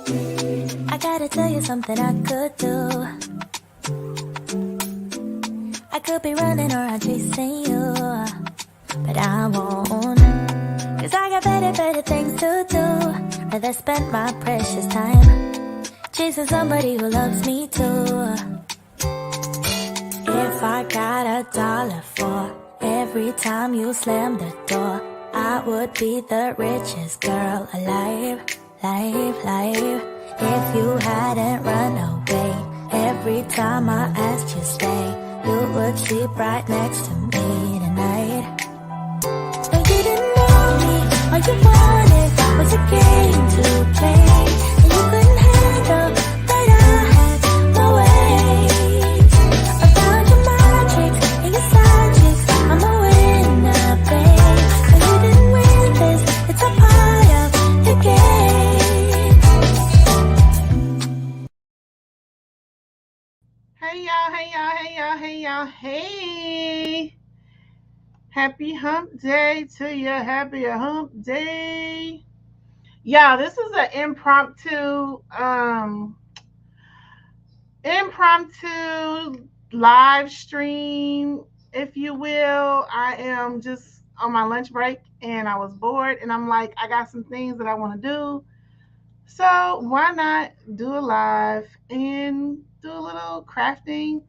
I gotta tell you something I could do. I could be running around chasing you, but I won't. Cause I got better things to do. Rather spend my precious time chasing somebody who loves me too. If I got $1 for every time you slam the door, I would be the richest girl alive, life. If you hadn't run away every time I asked you stay, you would sleep right next to me tonight. No, you didn't know me, all you wanted was a game to play, and you couldn't handle that I had my way. I found your magic and your side chicks, I'm a winner, babe. No, you didn't win this, it's a part of the game. Hey. Happy hump day to you. Happy hump day. Yeah, this is an impromptu live stream, if you will. I am just on my lunch break and I was bored and I'm like, I got some things that I want to do. So why not do a live and do a little crafting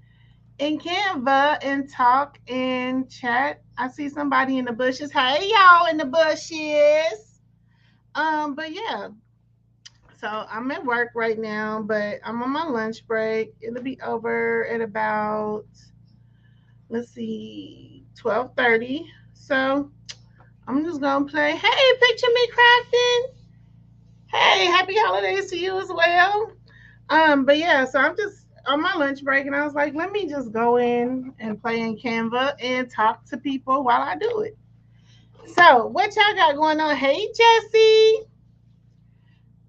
in Canva and talk and chat. I see somebody in the bushes. Hey y'all in the bushes. But yeah. So I'm at work right now, but I'm on my lunch break. It'll be over at about, let's see, 12:30. So I'm just gonna play. Hey, picture me crafting. Hey, happy holidays to you as well. But yeah, so I'm just on my lunch break and I was like, let me just go in and play in Canva and talk to people while I do it. So what y'all got going on? Hey Jesse.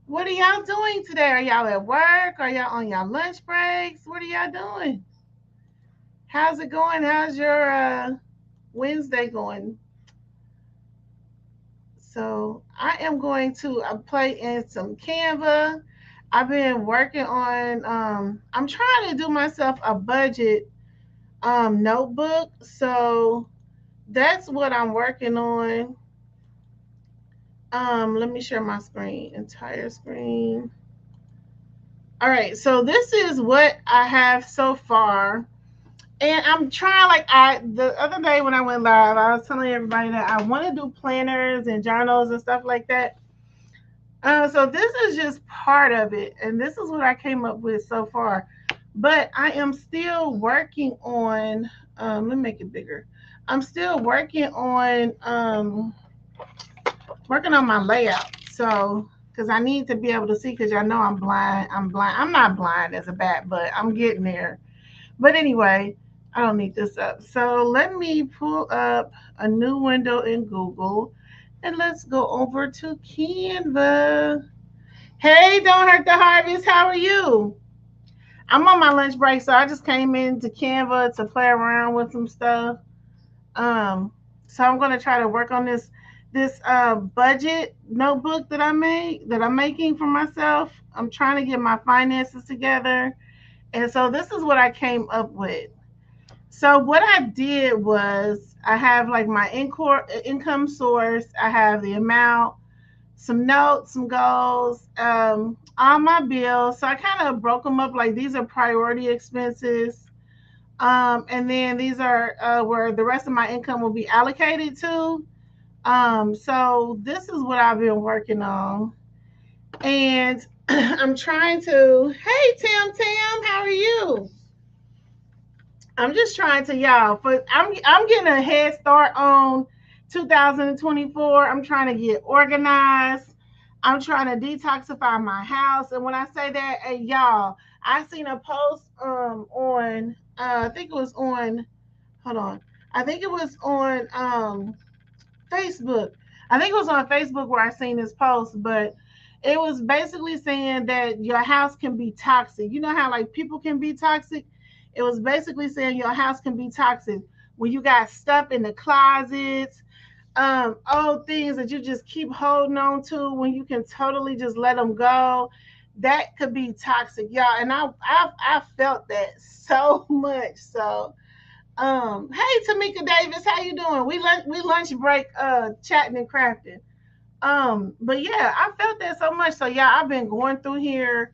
What are y'all doing today? Are y'all at work? Are y'all on y'all lunch breaks? What are y'all doing? How's it going? How's your Wednesday going? So I am going to play in some Canva. I've been working on I'm trying to do myself a budget notebook. So that's what I'm working on. Let me share my screen, entire screen. All right, so this is what I have so far. And I'm trying, like, the other day when I went live, I was telling everybody that I want to do planners and journals and stuff like that. So this is just part of it, and this is what I came up with so far. But I am still working on. Let me make it bigger. I'm still working on my layout. So because I need to be able to see, because y'all know I'm blind. I'm blind. I'm not blind as a bat, but I'm getting there. But anyway, I don't need this up. So let me pull up a new window in Google and let's go over to Canva. Hey, don't hurt the harvest. How are you? I'm on my lunch break, so I just came into Canva to play around with some stuff. Um, so I'm gonna try to work on this budget notebook that I'm making for myself. I'm trying to get my finances together, and so this is what I came up with. So what I did was I have like my income source. I have the amount, some notes, some goals, all my bills. So I kind of broke them up like these are priority expenses. And then these are where the rest of my income will be allocated to. So this is what I've been working on. And I'm trying to, hey, Tim, how are you? I'm just trying to, y'all, but I'm getting a head start on 2024. I'm trying to get organized. I'm trying to detoxify my house. And when I say that, hey, y'all, I seen a post on I think it was on, hold on. I think it was on Facebook. I think it was on Facebook where I seen this post, but it was basically saying that your house can be toxic. You know how like people can be toxic? It was basically saying your house can be toxic when you got stuff in the closets, old things that you just keep holding on to when you can totally just let them go. that could be toxic, y'all. And I felt that so much. So hey Tamika Davis, how you doing? We lunch break chatting and crafting. But yeah, I felt that so much. So yeah, I've been going through here.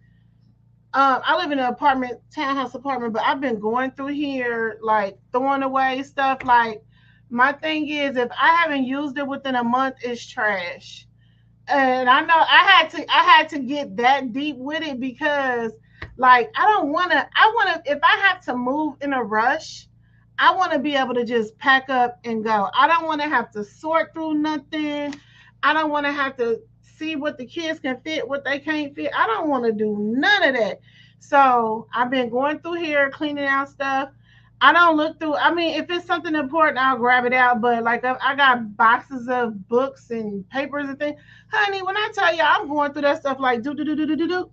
I live in an apartment, townhouse apartment, but I've been going through here like throwing away stuff. Like my thing is, if I haven't used it within a month, it's trash. And I know I had to get that deep with it because like I want to if I have to move in a rush, I want to be able to just pack up and go. I don't want to have to sort through nothing. I don't want to have to see what the kids can fit, what they can't fit. I don't want to do none of that. So I've been going through here cleaning out stuff. I don't look through. I mean, if it's something important, I'll grab it out. But like I got boxes of books and papers and things, honey. When I tell you, I'm going through that stuff like do do do do do do do.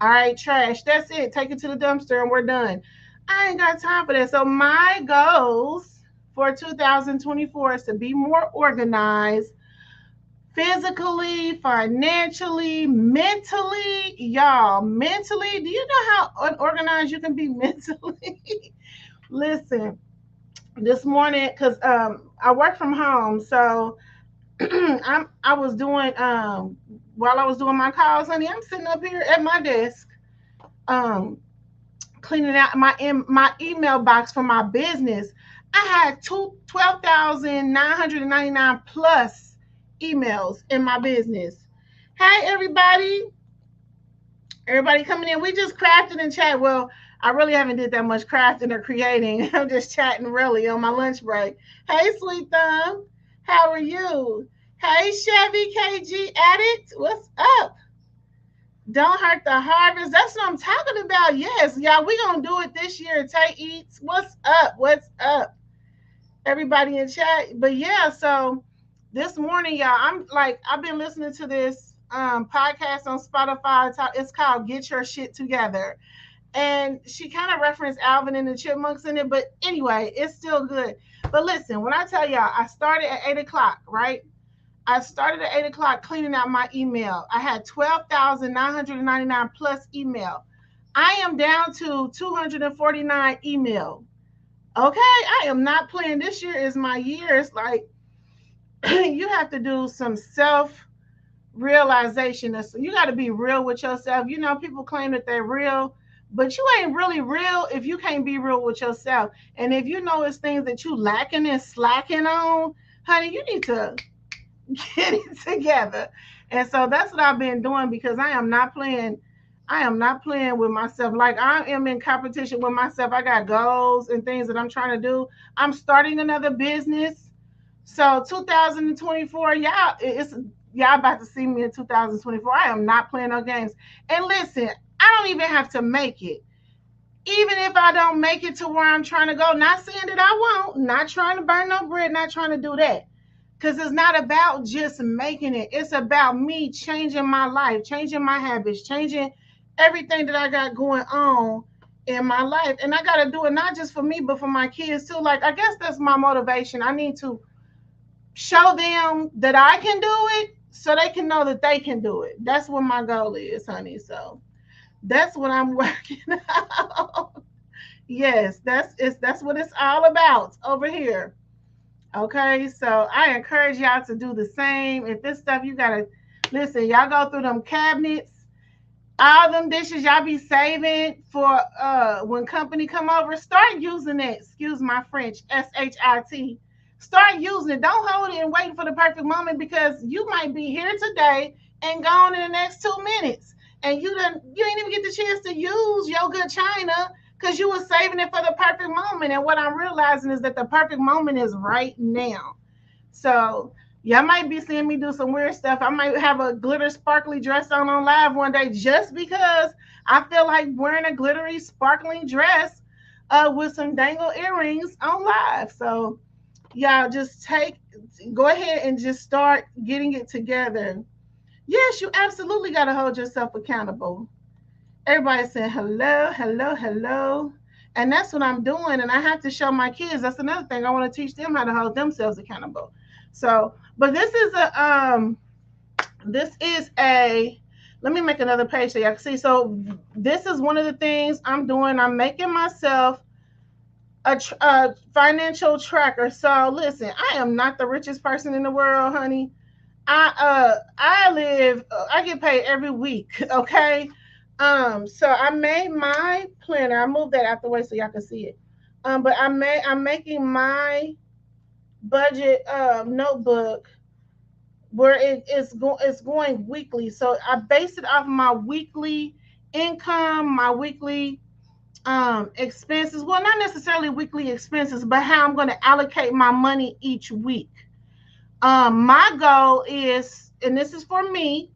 All right, trash. That's it. Take it to the dumpster and we're done. I ain't got time for that. So my goals for 2024 is to be more organized physically, financially, mentally. Y'all, mentally, do you know how unorganized you can be mentally? Listen, this morning, because I work from home, so I was doing while I was doing my calls, honey, I'm sitting up here at my desk um cleaning out my email box for my business. I had 12,999 plus emails in my business. Hey everybody coming in. We just crafted and chat. Well, I really haven't did that much crafting or creating. I'm just chatting really on my lunch break. Hey Sweet Thumb, how are you? Hey Chevy KG Addict, what's up? Don't hurt the harvest. That's what I'm talking about. Yes, y'all, we gonna do it this year. Tay Eats, what's up? What's up? Everybody in chat. But yeah, so this morning, y'all, I've been listening to this podcast on Spotify. It's called Get Your Shit Together. And she kind of referenced Alvin and the Chipmunks in it, but anyway, it's still good. But listen, when I tell y'all, I started at 8 o'clock, right? I started at 8 o'clock cleaning out my email. I had 12,999 plus email. I am down to 249 email. Okay, I am not playing. This year is my year. It's like you have to do some self realization. You got to be real with yourself. You know, people claim that they're real, but you ain't really real if you can't be real with yourself. And if you know it's things that you lacking and slacking on, honey, you need to get it together. And so that's what I've been doing because I am not playing. I am not playing with myself. Like I am in competition with myself. I got goals and things that I'm trying to do. I'm starting another business. So 2024, y'all about to see me in 2024. I am not playing no games. And listen, I don't even have to make it. Even if I don't make it to where I'm trying to go, not saying that I won't, not trying to burn no bread, not trying to do that. Because it's not about just making it. It's about me changing my life, changing my habits, changing everything that I got going on in my life. And I got to do it not just for me, but for my kids too. Like, I guess that's my motivation. I need to show them that I can do it so they can know that they can do it. That's what my goal is, honey. So that's what I'm working on. Yes, that's what it's all about over here. Okay, so I encourage y'all to do the same. If this stuff you gotta listen, y'all go through them cabinets, all them dishes y'all be saving for when company come over. Start using it. Excuse my French, SHIT. Start using it. Don't hold it and waiting for the perfect moment because you might be here today and gone in the next 2 minutes, and you ain't even get the chance to use your good china because you were saving it for the perfect moment. And what I'm realizing is that the perfect moment is right now. So y'all might be seeing me do some weird stuff. I might have a glitter sparkly dress on live one day just because I feel like wearing a glittery sparkling dress with some dangle earrings on live. So y'all just go ahead and just start getting it together. Yes, you absolutely got to hold yourself accountable. Everybody saying hello, hello, hello. And that's what I'm doing. And I have to show my kids. That's another thing. I want to teach them how to hold themselves accountable. So, but this is a Let me make another page so y'all can see. So this is one of the things I'm doing. I'm making myself a financial tracker. So listen, I am not the richest person in the world, honey. I get paid every week, okay? So I made my planner. I moved that out the way so y'all can see it. But I'm making my budget notebook where it's going weekly. So I base it off my weekly income, my weekly expenses. Well, not necessarily weekly expenses, but how I'm going to allocate my money each week. My goal is, and this is for me,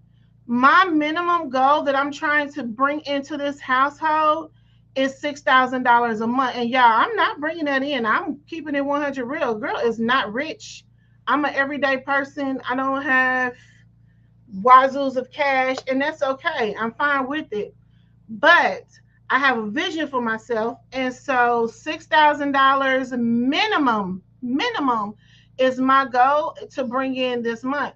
my minimum goal that I'm trying to bring into this household is $6,000 a month. And y'all, I'm not bringing that in. I'm keeping it 100 real. Girl is not rich. I'm an everyday person. I don't have wazoos of cash, and that's okay. I'm fine with it. But I have a vision for myself, and so $6,000 minimum is my goal to bring in this month.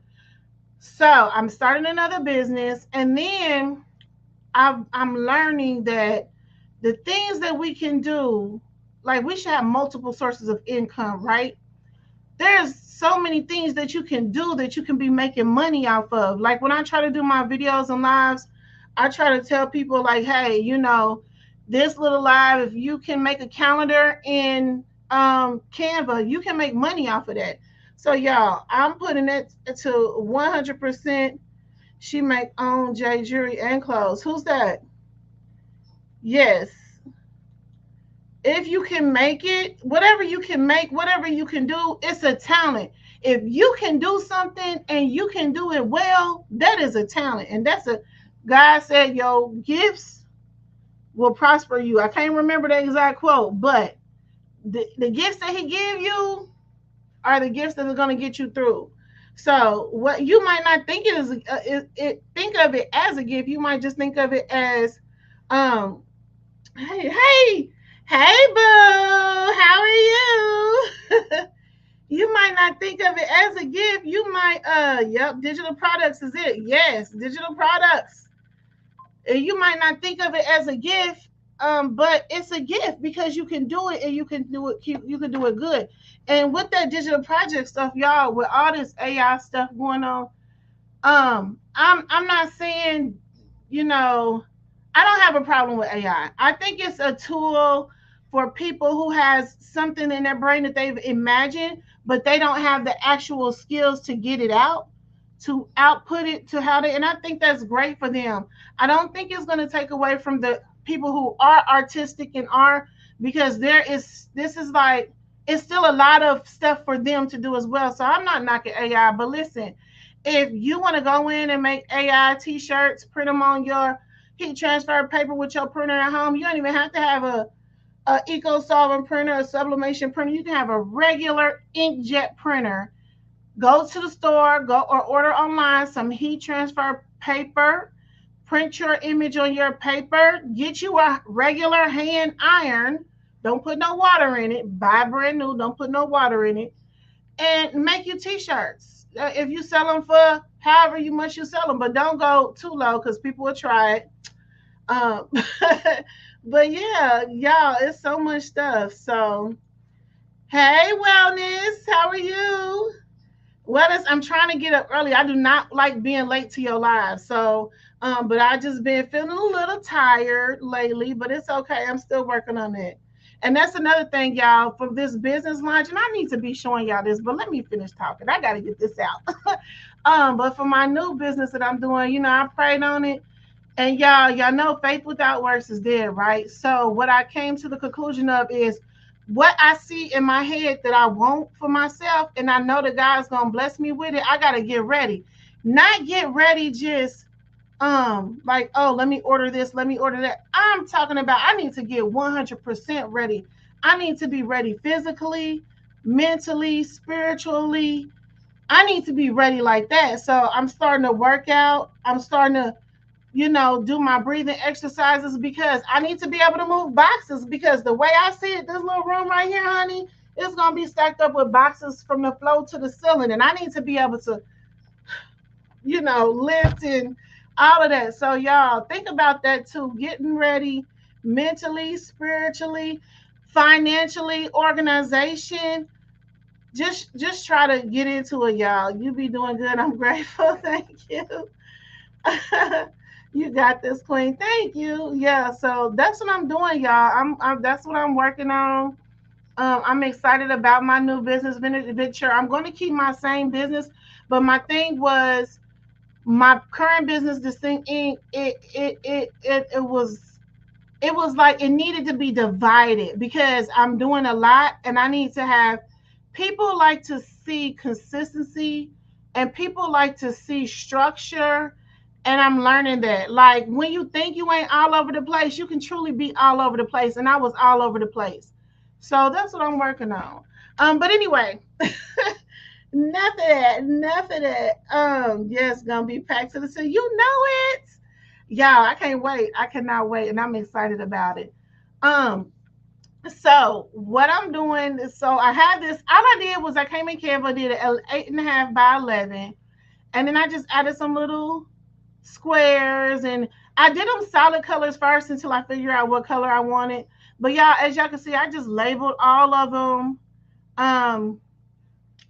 So I'm starting another business, and then I'm learning that the things that we can do, like we should have multiple sources of income, right? There's so many things that you can do that you can be making money off of. Like when I try to do my videos and lives, I try to tell people like, hey, this little live, if you can make a calendar in Canva, you can make money off of that. So y'all, I'm putting it to 100%. She make own J jewelry and clothes. Who's that? Yes. If you can make it, whatever you can make, whatever you can do, it's a talent. If you can do something and you can do it well, that is a talent. And that's a, God said, your gifts will prosper you. I can't remember the exact quote, but the gifts that he give you are the gifts that are going to get you through. So what you might not think it is, think of it as a gift. You might just think of it as, um, hey, hey, boo, how are you? You might not think of it as a gift. You might, yep, digital products is it. Yes, digital products. You might not think of it as a gift, but it's a gift because you can do it and you can do it. You can do it good. And with that digital project stuff, y'all, with all this AI stuff going on, I'm not saying, you know, I don't have a problem with AI. I think it's a tool for people who has something in their brain that they've imagined, but they don't have the actual skills to get it out, to output it, to how they, and I think that's great for them. I don't think it's going to take away from the people who are artistic and are, because this is like, it's still a lot of stuff for them to do as well. So I'm not knocking AI, but listen, if you want to go in and make AI t-shirts, print them on your heat transfer paper with your printer at home, you don't even have to have a eco solvent printer, a sublimation printer. You can have a regular inkjet printer. Go to the store, go or order online some heat transfer paper, print your image on your paper, get you a regular hand iron. Don't put no water in it. Buy brand new, don't put no water in it, and make you t-shirts. If you sell them for however you much you sell them, but don't go too low because people will try it. Um, but yeah, y'all, it's so much stuff. So, hey, wellness, how are you? Wellness, I'm trying to get up early. I do not like being late to your live. So, but I just been feeling a little tired lately, but it's okay. I'm still working on it. And that's another thing, y'all, for this business lunch. And I need to be showing y'all this, but let me finish talking. I got to get this out. But for my new business that I'm doing, I prayed on it. And y'all know faith without works is dead, right? So what I came to the conclusion of is what I see in my head that I want for myself, and I know that God's gonna bless me with it. I gotta get ready. Not get ready just like, oh, let me order this, let me order that. I'm talking about I need to get 100% ready. I need to be ready physically, mentally, spiritually. I need to be ready like that. So I'm starting to work out. I'm starting to do my breathing exercises because I need to be able to move boxes, because the way I see it, this little room right here, honey, it's going to be stacked up with boxes from the floor to the ceiling. And I need to be able to, lift and All of that. So y'all think about that too. Getting ready mentally, spiritually, financially, organization. Just try to get into it, y'all. You be doing good. I'm grateful. Thank you. You got this, Queen. Thank you. Yeah, so that's what I'm doing, y'all. I'm that's what I'm working on. I'm excited about my new business venture. I'm going to keep my same business, but my thing was my current business, this thing, it was like it needed to be divided because I'm doing a lot and I need to have people like to see consistency and people like to see structure. And I'm learning that, like, when you think you ain't all over the place, you can truly be all over the place. And I was all over the place. So that's what I'm working on. But anyway, enough of that. Enough of that. Yes, gonna be packed to the city. You know it. Y'all, I can't wait. I cannot wait, and I'm excited about it. Um, so what I'm doing is, so I had this. All I did was I came in Canva, did an 8.5 by 11, and then I just added some little squares, and I did them solid colors first until I figured out what color I wanted. But y'all, as y'all can see, I just labeled all of them. Um,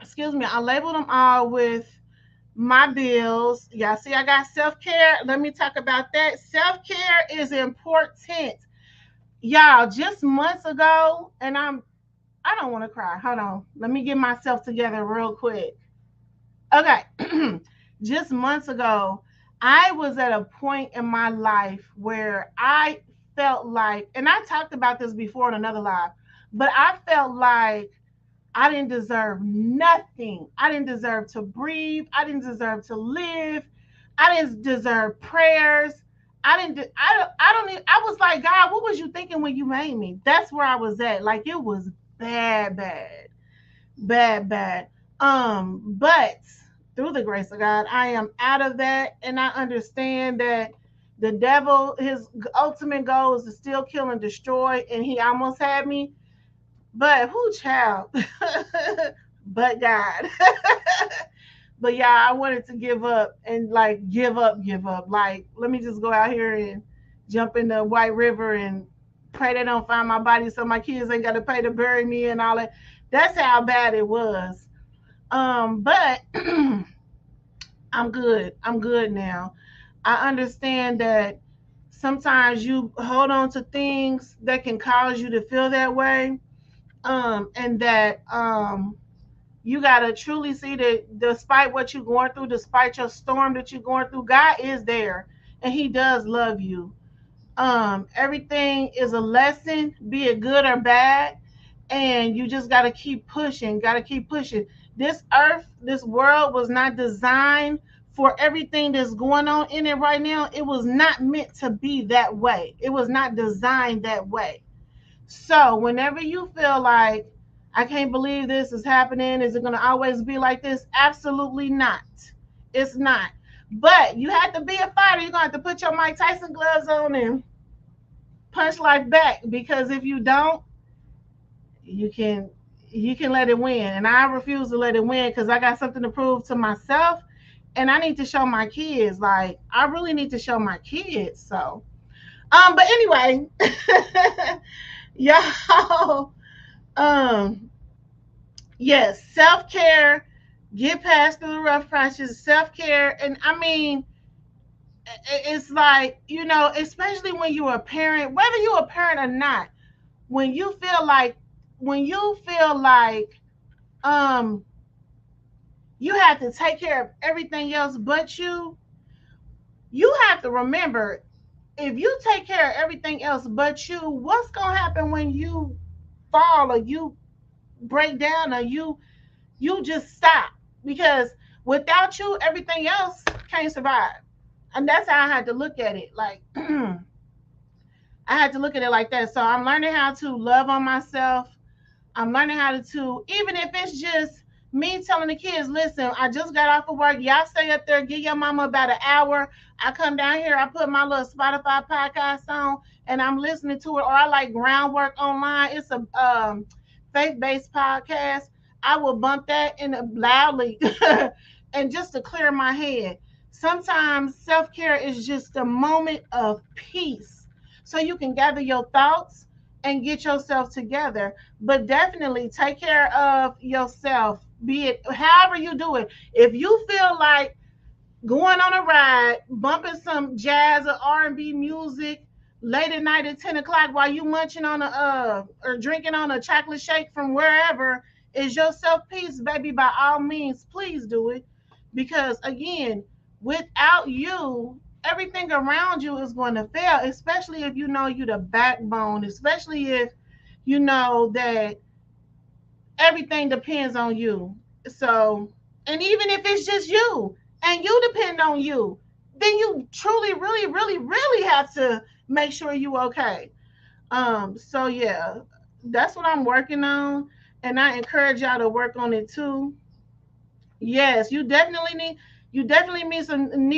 excuse me, I labeled them all with my bills. Y'all see, I got self care. Let me talk about that. Self care is important. Y'all, just months ago, and I don't want to cry. Hold on. Let me get myself together real quick. Okay. Just months ago, I was at a point in my life where I felt like, and I talked about this before in another live, but I felt like I didn't deserve nothing. I didn't deserve to breathe. I didn't deserve to live. I didn't deserve prayers. I don't even, I was like, God, what was you thinking when you made me? That's where I was at. Like, it was bad, bad, bad, bad. But through the grace of God, I am out of that, and I understand that the devil, his ultimate goal is to steal, kill, and destroy, and he almost had me. But who, child? But God. But yeah, I wanted to give up and like give up. Like, let me just go out here and jump in the White River and pray they don't find my body so my kids ain't got to pay to bury me and all that. That's how bad it was. But I'm good. I'm good now. I understand that sometimes you hold on to things that can cause you to feel that way. And that you gotta truly see that despite what you're going through, despite your storm that you're going through, God is there and He does love you. Everything is a lesson, be it good or bad, and you just gotta keep pushing, gotta keep pushing. This earth, this world was not designed for everything that's going on in it right now. It was not meant to be that way. It was not designed that way. So whenever you feel like, I can't believe this is happening, is it going to always be like this? Absolutely not. It's not. But you have to be a fighter. You're going to have to put your Mike Tyson gloves on and punch life back, because if you don't, you can let it win. And I refuse to let it win because I got something to prove to myself, and I need to show my kids. Like, I really need to show my kids. So, but anyway, y'all, um yes, self-care, get past through the rough patches, self-care. And I mean, it's like, especially when you're a parent, whether you're a parent or not, when you feel like, when you feel like um you have to take care of everything else but you have to remember, if you take care of everything else but you, what's gonna happen when you fall or you break down or you just stop? Because without you, everything else can't survive. And that's how I had to look at it. Like, I had to look at it like that. So I'm learning how to love on myself. I'm learning how to, even if it's just me telling the kids, listen, I just got off of work. Y'all stay up there, give your mama about an hour. I come down here, I put my little Spotify podcast on, and I'm listening to it. Or I like Groundwork Online. It's a faith-based podcast. I will bump that in loudly and just to clear my head. sometimes self-care is just a moment of peace so you can gather your thoughts and get yourself together. But definitely take care of yourself, be it however you do it. If you feel like going on a ride, bumping some jazz or R&B music late at night at 10 o'clock while you munching on a or drinking on a chocolate shake from wherever is your self peace, baby. By all means, please do it, because again, without you, everything around you is going to fail. Especially if you know you the backbone. Especially if you know that everything depends on you. So, and even if it's just you and you depend on you, then you truly, really, really, really have to make sure you okay. So yeah, that's what I'm working on, and I encourage y'all to work on it too. Yes, you definitely need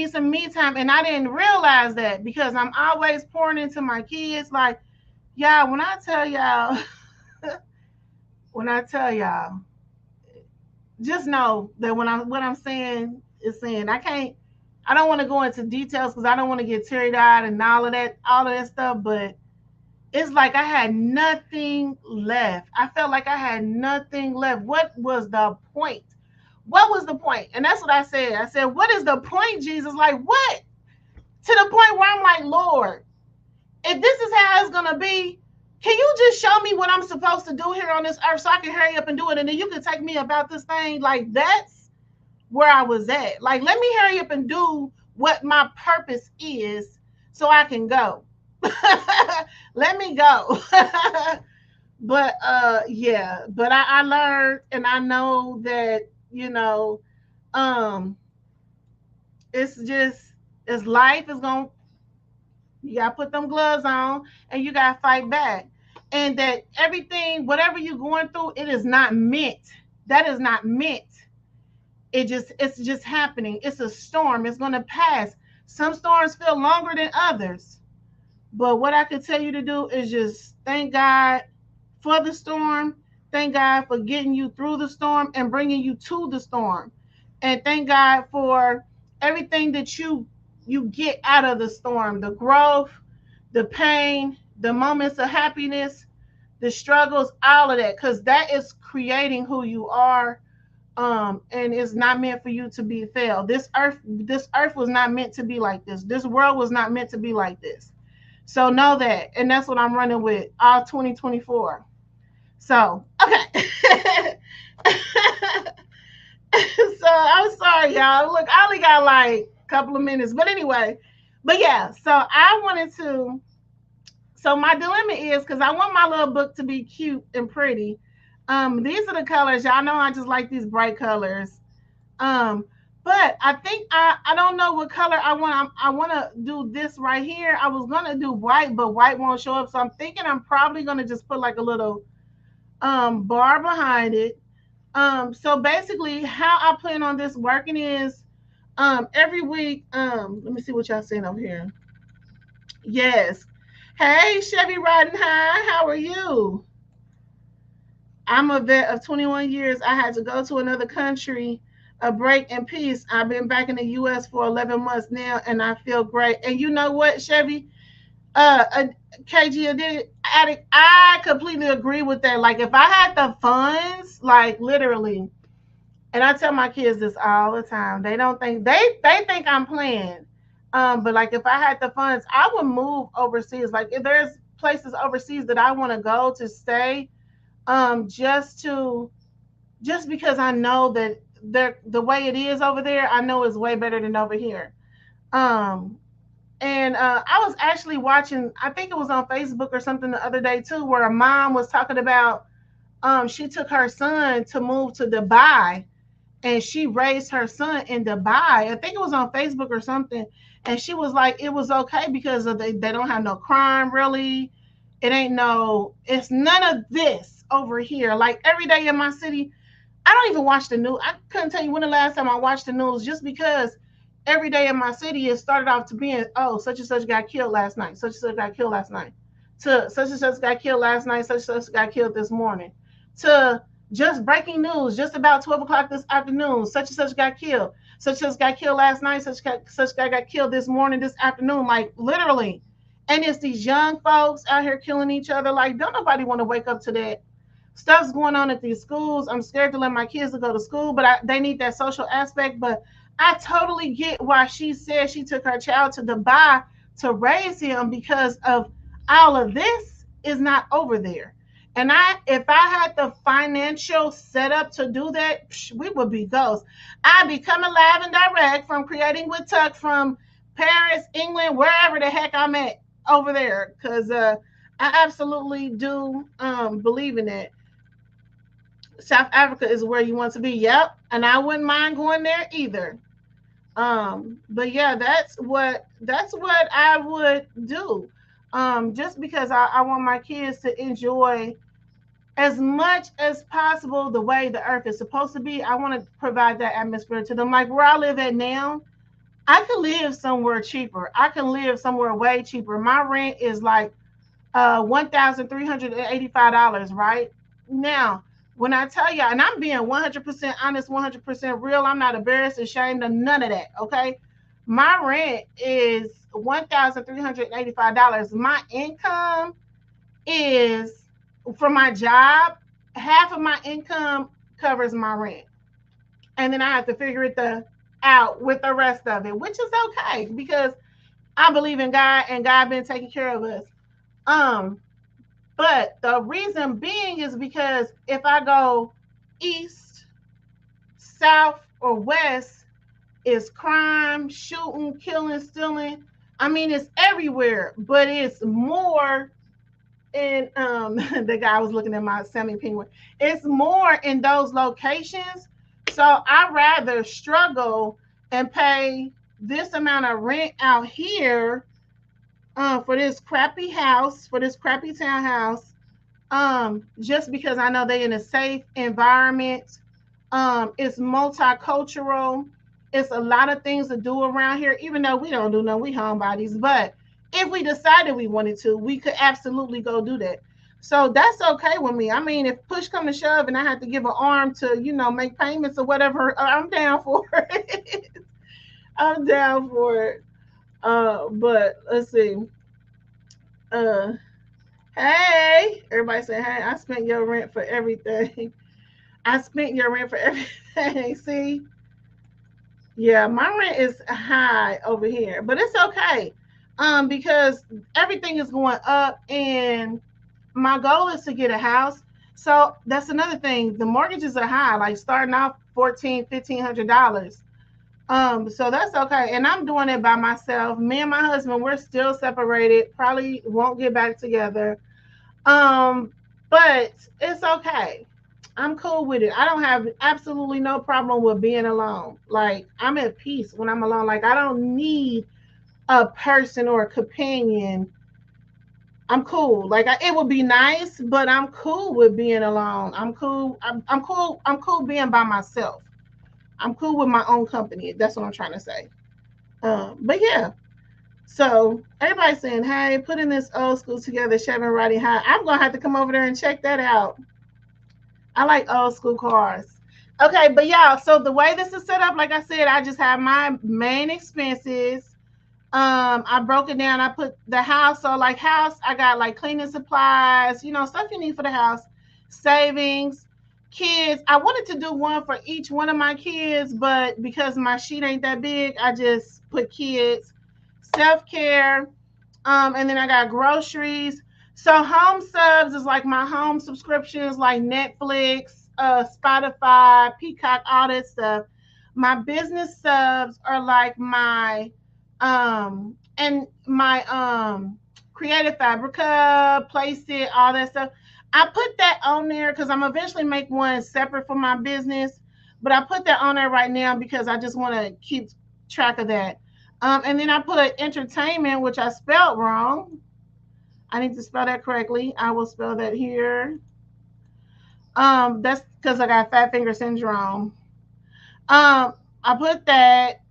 some me time, and I didn't realize that because I'm always pouring into my kids. Like, y'all, when I tell y'all, when I tell y'all, just know that when I'm what I'm saying is saying. I don't want to go into details because I don't want to get teary eyed and all of that stuff. But it's like I had nothing left. I felt like I had nothing left. What was the point? What was the point? And that's what I said. I said, what is the point, Jesus? Like what? To the point where I'm like, Lord, if this is how it's gonna be, can you just show me what I'm supposed to do here on this earth so I can hurry up and do it, and then you can take me about this thing? Like that's where I was at. Like, let me hurry up and do what my purpose is so I can go. Let me go. But yeah, but I learned and I know that, um it's just as life is going, you gotta put them gloves on and you gotta fight back. And that everything, whatever you're going through, it is not meant. That is not meant. It's just happening. It's a storm. It's gonna pass. Some storms feel longer than others. But what I could tell you to do is just thank God for the storm. Thank God for getting you through the storm and bringing you to the storm. And thank God for everything that you get out of the storm, the growth, the pain, the moments of happiness, the struggles, all of that, because that is creating who you are. And it's not meant for you to be failed. This earth was not meant to be like this. This world was not meant to be like this. So know that. And that's what I'm running with all 2024. So, okay. So I'm sorry, y'all. Look, I only got like a couple of minutes. But anyway, but yeah, so I wanted to. So my dilemma is because I want my little book to be cute and pretty. These are the colors. Y'all know I just like these bright colors. Um, but I think I don't know what color I want. I want to do this right here. I was gonna do white, but white won't show up. So I'm thinking I'm probably gonna just put like a little bar behind it. So basically, how I plan on this working is every week. Let me see what y'all saying over here. Yes. Hey, Chevy Riding High, how are you? I'm a vet of 21 years. I had to go to another country, a break in peace. I've been back in the U.S. for 11 months now, and I feel great. And you know what, Chevy? Uh, uh KG, I completely agree with that. Like, if I had the funds, like literally, and I tell my kids this all the time. They don't think they think I'm playing. But like if I had the funds, I would move overseas. Like if there's places overseas that I want to go to stay, just to just because I know that the way it is over there, I know is way better than over here. Um, and I was actually watching, I think it was on Facebook or something the other day too, where a mom was talking about she took her son to move to Dubai and she raised her son in Dubai. I think it was on Facebook or something. And she was like, it was okay because they don't have no crime really. It ain't no, it's none of this over here. Like every day in my city, I don't even watch the news. I couldn't tell you when the last time I watched the news just because every day in my city it started off to being, oh, such and such got killed last night, such and such got killed last night, to such and such got killed last night, such and such got killed this morning, to Just breaking news, just about 12 o'clock this afternoon, such and such got killed. Such and such got killed last night, such guy got killed this morning, this afternoon, like literally. And it's these young folks out here killing each other. Like, don't nobody want to wake up to that. Stuff's going on at these schools. I'm scared to let my kids to go to school, but they need that social aspect. But I totally get why she said she took her child to Dubai to raise him, because of all of this is not over there. And if I had the financial setup to do that, we would be ghosts. I'd be coming live and direct from Creating with Tuck from Paris, England, wherever the heck I'm at over there, because I absolutely do believe in it. South Africa is where you want to be. Yep, and I wouldn't mind going there either. But yeah, that's what I would do. Just because I want my kids to enjoy as much as possible the way the earth is supposed to be. I want to provide that atmosphere to them. Like where I live at now, I could live somewhere cheaper. I can live somewhere way cheaper. My rent is like $1,385, right? Now, when I tell y'all, and I'm being 100% honest, 100% real, I'm not embarrassed, ashamed of none of that, okay? My rent is $1,385. My income is, for my job, half of my income covers my rent. And then I have to figure it out with the rest of it, which is okay because I believe in God and God been taking care of us. Um, but the reason being is because if I go east, south, or west, it's crime, shooting, killing, stealing. I mean, it's everywhere, but it's more in the guy was looking at my semi penguin. It's more in those locations. So I rather struggle and pay this amount of rent out here for this crappy house, for this crappy townhouse, just because I know they're in a safe environment. It's multicultural. It's a lot of things to do around here, even though we don't do no, we homebodies. But if we decided we wanted to, we could absolutely go do that. So that's okay with me. I mean, if push come to shove and I have to give an arm to, make payments or whatever, I'm down for it. I'm down for it. But let's see. Uh, hey, everybody say, hey, I spent your rent for everything. I spent your rent for everything. See, yeah, my rent is high over here, but it's okay. Because everything is going up, and my goal is to get a house. So that's another thing. The mortgages are high, like starting off 14, $1,500. So that's okay. And I'm doing it by myself. Me and my husband, we're still separated. Probably won't get back together. Um, but it's okay. I'm cool with it. I don't have absolutely no problem with being alone. Like I'm at peace when I'm alone. Like I don't need a person or a companion. I'm cool. Like it would be nice, but I'm cool with being alone. I'm cool. I'm cool. I'm cool being by myself. I'm cool with my own company. That's what I'm trying to say. But yeah. So everybody's saying, "Hey, putting this old school together, Chevy riding high." I'm gonna have to come over there and check that out. I like old school cars. Okay, but y'all, so the way this is set up, like I said, I just have my main expenses. I broke it down. I put the house, so like house, I got like cleaning supplies, stuff you need for the house, savings, kids. I wanted to do one for each one of my kids, but because my sheet ain't that big, I just put kids, self-care, and then I got groceries. So home subs is like my home subscriptions, like Netflix, Spotify, Peacock, all that stuff. My business subs are like my Creative Fabrica, Placeit, all that stuff. I put that on there because I'm eventually make one separate for my business, but I put that on there right now because I just want to keep track of that. And then I put entertainment, which I spelled wrong. I need to spell that correctly. I will spell that here. That's because I got fat finger syndrome. I put that.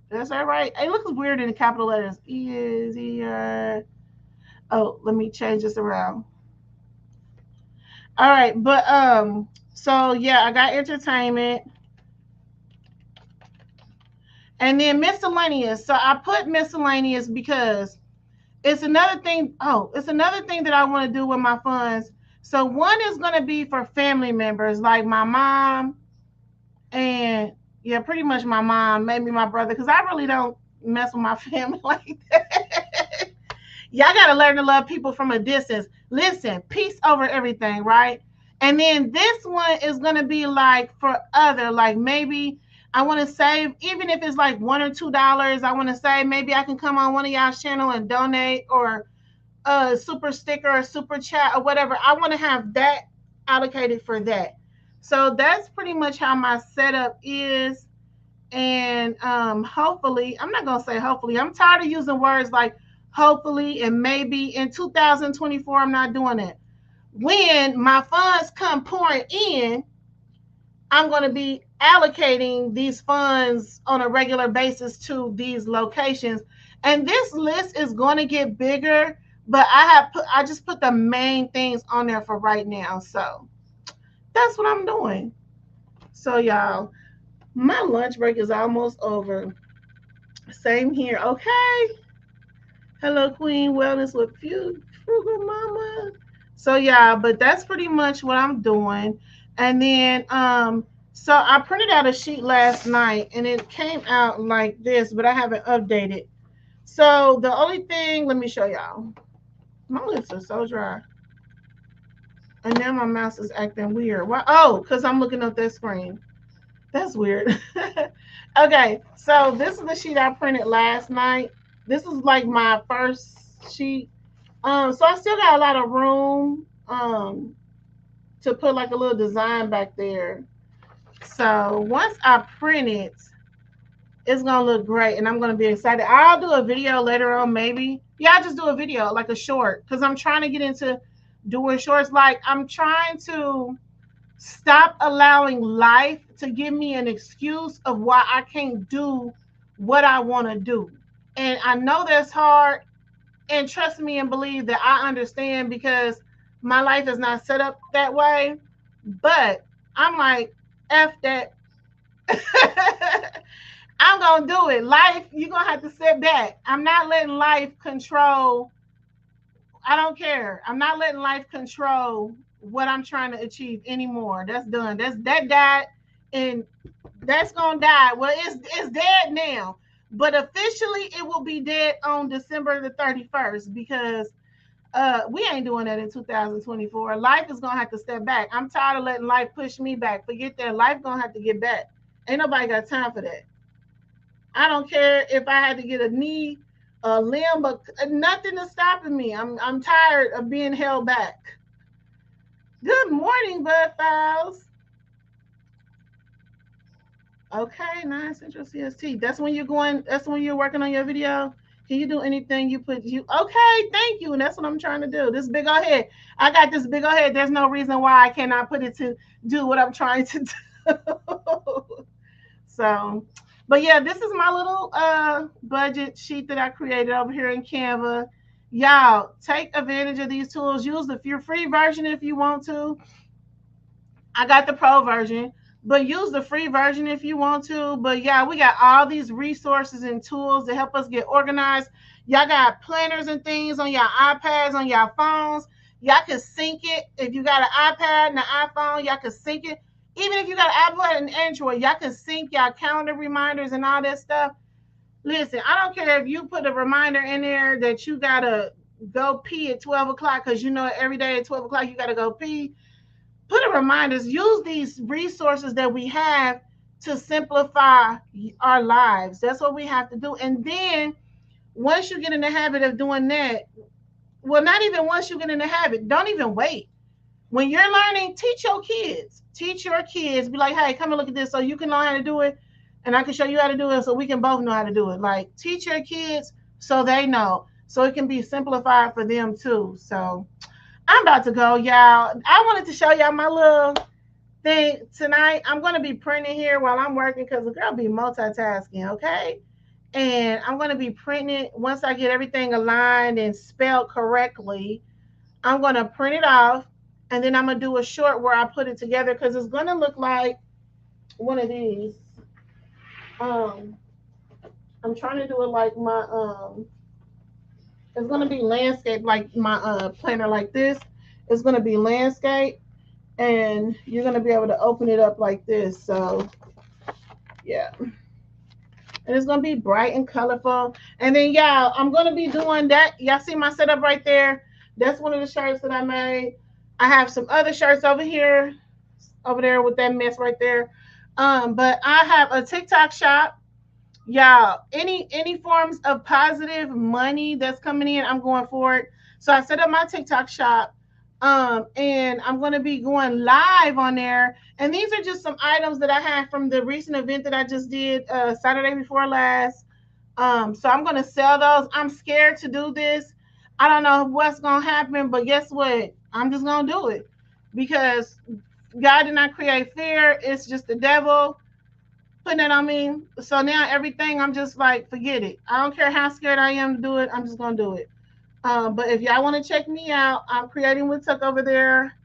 That's all right. It looks weird in the capital letters. Easier. Oh, let me change this around. All right, but so yeah, I got entertainment and then miscellaneous. So I put miscellaneous because it's another thing. Oh, it's another thing that I want to do with my funds. So one is going to be for family members like my mom and yeah, pretty much my mom, maybe my brother, because I really don't mess with my family like that. Y'all got to learn to love people from a distance. Listen, peace over everything, right? And then this one is going to be like for other, like maybe I want to save, even if it's like $1 or $2, I want to say maybe I can come on one of y'all's channel and donate or a super sticker or super chat or whatever. I want to have that allocated for that. So that's pretty much how my setup is. And hopefully, I'm not gonna say hopefully. I'm tired of using words like hopefully and maybe. In 2024, I'm not doing it. When my funds come pouring in, I'm going to be allocating these funds on a regular basis to these locations. And this list is going to get bigger, but I just put the main things on there for right now. So that's what I'm doing. So y'all, my lunch break is almost over. Same here. Okay. Hello, Queen Wellness with Frugal Mama. So yeah, but that's pretty much what I'm doing. And then so I printed out a sheet last night and it came out like this, but I haven't updated. So the only thing, let me show y'all. My lips are so dry. And now my mouse is acting weird. Why? Oh, because I'm looking at that screen. That's weird. Okay, so this is the sheet I printed last night. This is like my first sheet. So I still got a lot of room to put like a little design back there. So once I print it, it's gonna look great, and I'm gonna be excited. I'll do a video later on, maybe. Yeah, I'll just do a video like a short because I'm trying to get into doing shorts. Like I'm trying to stop allowing life to give me an excuse of why I can't do what I want to do. And I know that's hard. And trust me and believe that I understand because my life is not set up that way. But I'm like, F that. I'm going to do it. Life, you're going to have to sit back. I'm not letting life control. I don't care. I'm not letting life control what I'm trying to achieve anymore. That's done. That died and that's gonna die. Well, it's dead now. But officially it will be dead on December the 31st because we ain't doing that in 2024. Life is gonna have to step back. I'm tired of letting life push me back. Forget that. Life gonna have to get back. Ain't nobody got time for that. I don't care if I had to get a knee, a limb, but nothing is stopping me. I'm tired of being held back. Good morning, Bud Files. Okay, 9 Central CST. That's when you're going. That's when you're working on your video. Can you do anything you put you? Okay, thank you. And that's what I'm trying to do. This big old head. I got this big old head. There's no reason why I cannot put it to do what I'm trying to do. So, but yeah, this is my little budget sheet that I created over here in Canva. Y'all take advantage of these tools. Use the free version if you want to. I got the pro version, but use the free version if you want to. But yeah, we got all these resources and tools to help us get organized. Y'all got planners and things on your iPads, on your phones. Y'all can sync it. If you got an iPad and an iPhone, y'all can sync it. Even if you got an Apple and Android, y'all can sync y'all calendar reminders and all that stuff. Listen, I don't care if you put a reminder in there that you gotta go pee at 12 o'clock because you know every day at 12 o'clock you gotta go pee. Put a reminders. Use these resources that we have to simplify our lives. That's what we have to do. And then once you get in the habit of doing that, well, not even once you get in the habit, don't even wait. When you're learning, teach your kids. Teach your kids. Be like, hey, come and look at this so you can learn how to do it. And I can show you how to do it so we can both know how to do it. Like, teach your kids so they know. So it can be simplified for them too. So I'm about to go, y'all. I wanted to show y'all my little thing tonight. I'm going to be printing here while I'm working because the girl be multitasking, okay? And I'm going to be printing it once I get everything aligned and spelled correctly. I'm going to print it off And then I'm gonna do a short where I put it together because it's gonna look like one of these. Um, I'm trying to do it like my it's gonna be landscape like my planner like this. It's gonna be landscape, and you're gonna be able to open it up like this. So yeah, and it's gonna be bright and colorful. And then y'all, I'm gonna be doing that. Y'all see my setup right there? That's one of the shirts that I made. I have some other shirts over here, over there with that mess right there. But I have a TikTok shop. Y'all, any forms of positive money that's coming in, I'm going for it. So I set up my TikTok shop. And I'm going to be going live on there. And these are just some items that I had from the recent event that I just did Saturday before last. So I'm going to sell those. I'm scared to do this. I don't know what's going to happen, but guess what? I'm just going to do it because God did not create fear. It's just the devil putting it on me. So now everything, I'm just like, forget it. I don't care how scared I am to do it. I'm just going to do it. But if y'all want to check me out, I'm creating with Tuck over there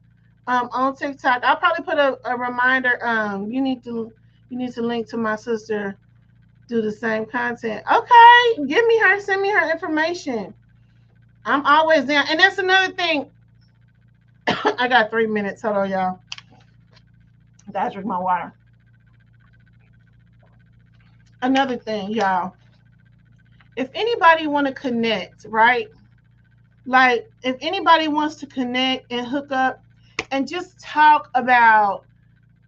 on TikTok. I'll probably put a reminder. You need to link to my sister, do the same content. Okay, give me her, send me her information. I'm always down. And that's another thing. I got 3 minutes. Hold on, y'all. I gotta drink my water. Another thing, y'all. If anybody want to connect, right? Like, if anybody wants to connect and hook up and just talk about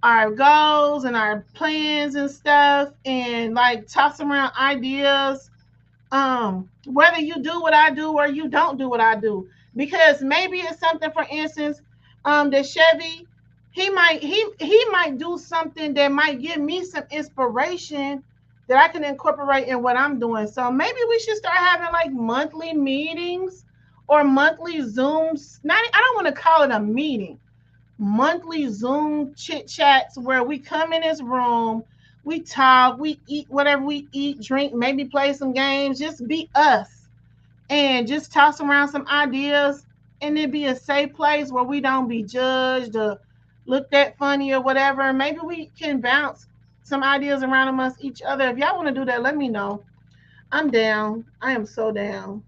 our goals and our plans and stuff and like toss around ideas, whether you do what I do or you don't do what I do, because maybe it's something, for instance, that Chevy, he might do something that might give me some inspiration that I can incorporate in what I'm doing. So maybe we should start having like monthly meetings or monthly Zooms. I don't want to call it a meeting. Monthly Zoom chit chats where we come in this room, we talk, we eat whatever we eat, drink, maybe play some games, just be us and just toss around some ideas, and it be a safe place where we don't be judged or looked at funny or whatever. Maybe we can bounce some ideas around amongst each other. If y'all want to do that, let me know. I'm down. I am so down.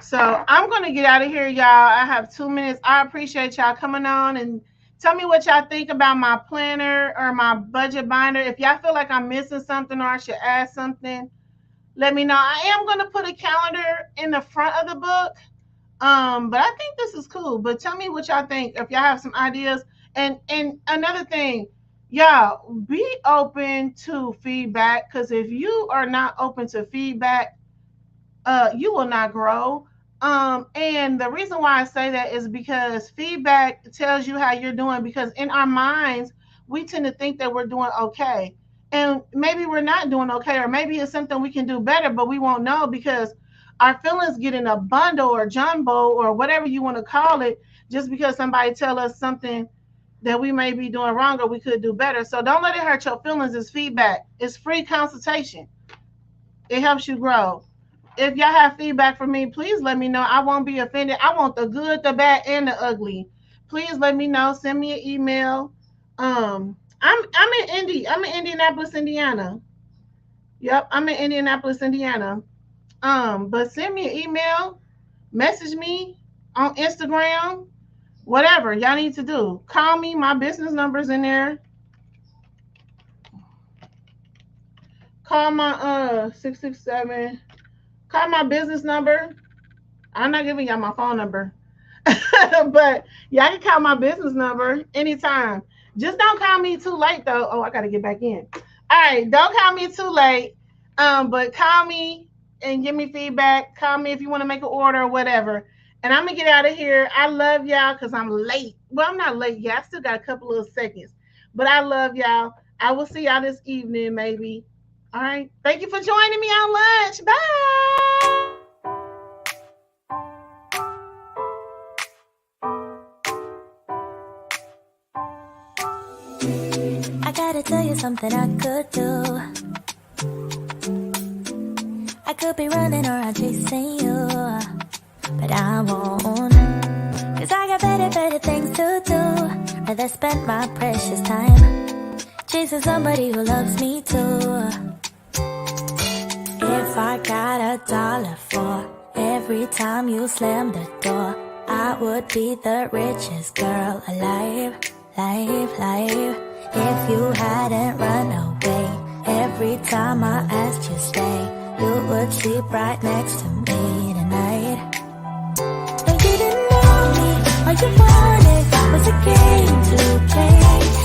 So I'm going to get out of here, y'all. I have 2 minutes. I appreciate y'all coming on and tell me what y'all think about my planner or my budget binder. If y'all feel like I'm missing something or I should add something, let me know. I am going to put a calendar in the front of the book. But I think this is cool. But tell me what y'all think. If y'all have some ideas. And another thing, y'all, be open to feedback. Because if you are not open to feedback, you will not grow. And the reason why I say that is because feedback tells you how you're doing, because in our minds, we tend to think that we're doing okay. And maybe we're not doing okay, or maybe it's something we can do better, but we won't know because our feelings get in a bundle or jumbo or whatever you want to call it, just because somebody tell us something that we may be doing wrong or we could do better. So don't let it hurt your feelings. It's feedback. It's free consultation. It helps you grow. If y'all have feedback for me, please let me know. I won't be offended. I want the good, the bad, and the ugly. Please let me know. Send me an email. I'm in Indy. I'm in Indianapolis, Indiana. Yep, I'm in Indianapolis, Indiana. But send me an email, message me on Instagram, whatever y'all need to do. Call me. My business number's in there. Call my 667. Call my business number. I'm not giving y'all my phone number. But y'all can call my business number anytime. Just don't call me too late though. Oh, I gotta get back in. All right, don't call me too late. But call me and give me feedback. Call me if you want to make an order or whatever. And I'm gonna get out of here. I love y'all because I'm late. Well, I'm not late yet. I still got a couple of seconds. But I love y'all. I will see y'all this evening, maybe. All right. Thank you for joining me on lunch. Bye. I gotta tell you something I could do. I could be running around chasing you, but I won't. 'Cause better things to do. Rather spend my precious time chasing somebody who loves me too. If I got $1 for every time you slam the door, I would be the richest girl alive, live. If you hadn't run away every time I asked you stay, you would sleep right next to me tonight. No, you didn't know me, all you wanted was a game to play.